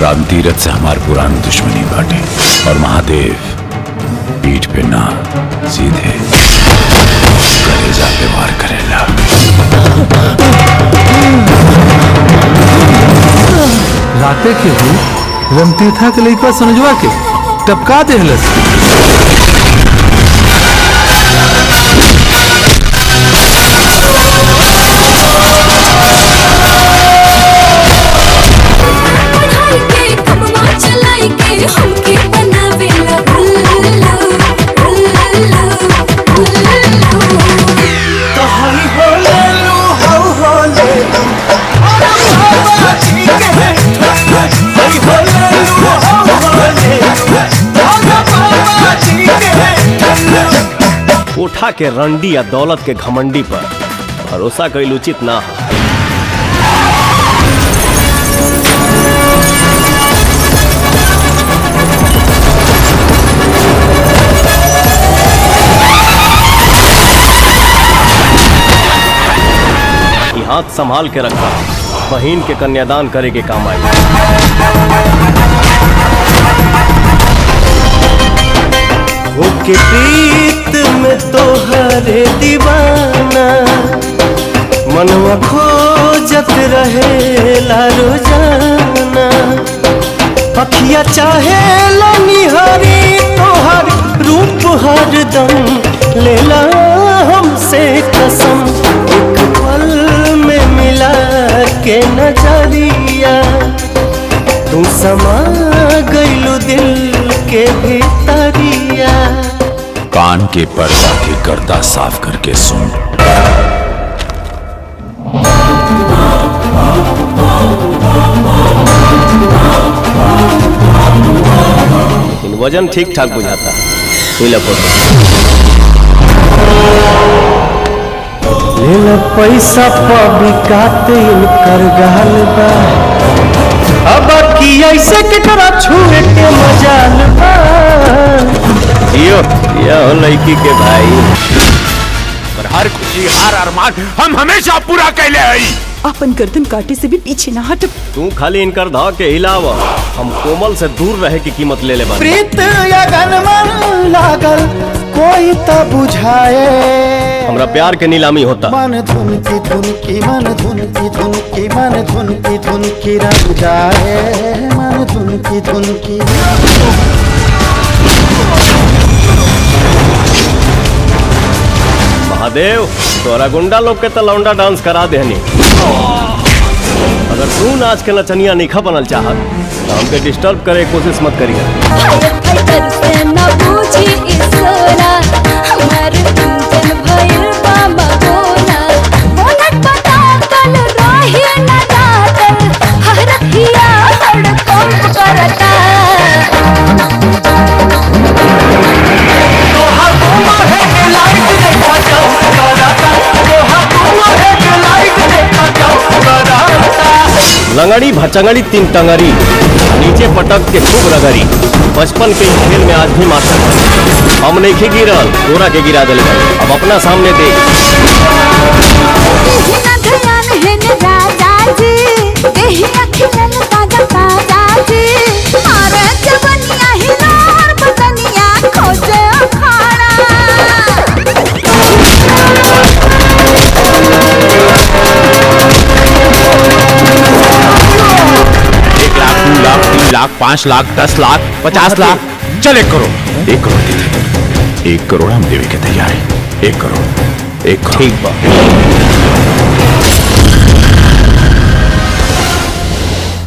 राम तीरथ से हमार पुरानी दुश्मनी बाटे और महादेव पीठ पे ना सीधे कलेजा पे वार करेला। राते के भी रमतीर्था के लइकवा समझवा के टपका देहलस। कोठा के रंडी या दौलत के घमंडी पर भरोसा कईल उचित ना है। हाथ संभाल के रखा, बहिन के कन्यादान करे के काम आई। के प्रीत में तोहरे दीवाना मनवा खोजत रहेला रोजाना। अखिया चाहे निहारी तोहर रूप हरदम लेला हमसे कसम। एक पल में मिला के नजरिया तू समा गइलू दिल के भीतरिया। कान के पर्दा के गर्दा साफ करके सुन। लेकिन वजन ठीक ठाक बुझाता है। ले पैसा बिकाते कर गहल बा। अब की ऐसे के करा छुए के मजाल बा। यो लड़की के भाई पर हर खुशी हर अरमान हम हमेशा पूरा कैले हई। अपन गर्दन काटे से भी पीछे ना हट। तू खाली इनकर धा के हिलावा, हम कोमल से दूर रहे की कीमत ले ले बानी। प्रीत लगन मन लागल कोई तो बुझाए। हमरा प्यार के नीलामी होता। मन धुनकी धुनकी मन धुनकी धुनकी मन धुनकी धुनकी रंग जाए। मन धुनकी धुनकी महादेव तोरा गुंडा लोग के तो लौंडा डांस करा देहनी। अगर तू नाच के नचनिया निखा बनल चाहत तो हमके डिस्टर्ब करे कोशिश मत करिए। लंगड़ी भचंगड़ी तीन टंगड़ी नीचे पटक के खूब रगड़ी। बचपन के खेल में आज भी मास्टर हम नहीं गिरल तोरा के गिरा दिल। अब अपना सामने देख। लाख 5 लाख 10 लाख 50 लाख चल 1 करोड़। 1 करोड़ दे दे। 1 करोड़ हम देवे के तैयार है। 1 करोड़। 1 करोड़ ठीक बा।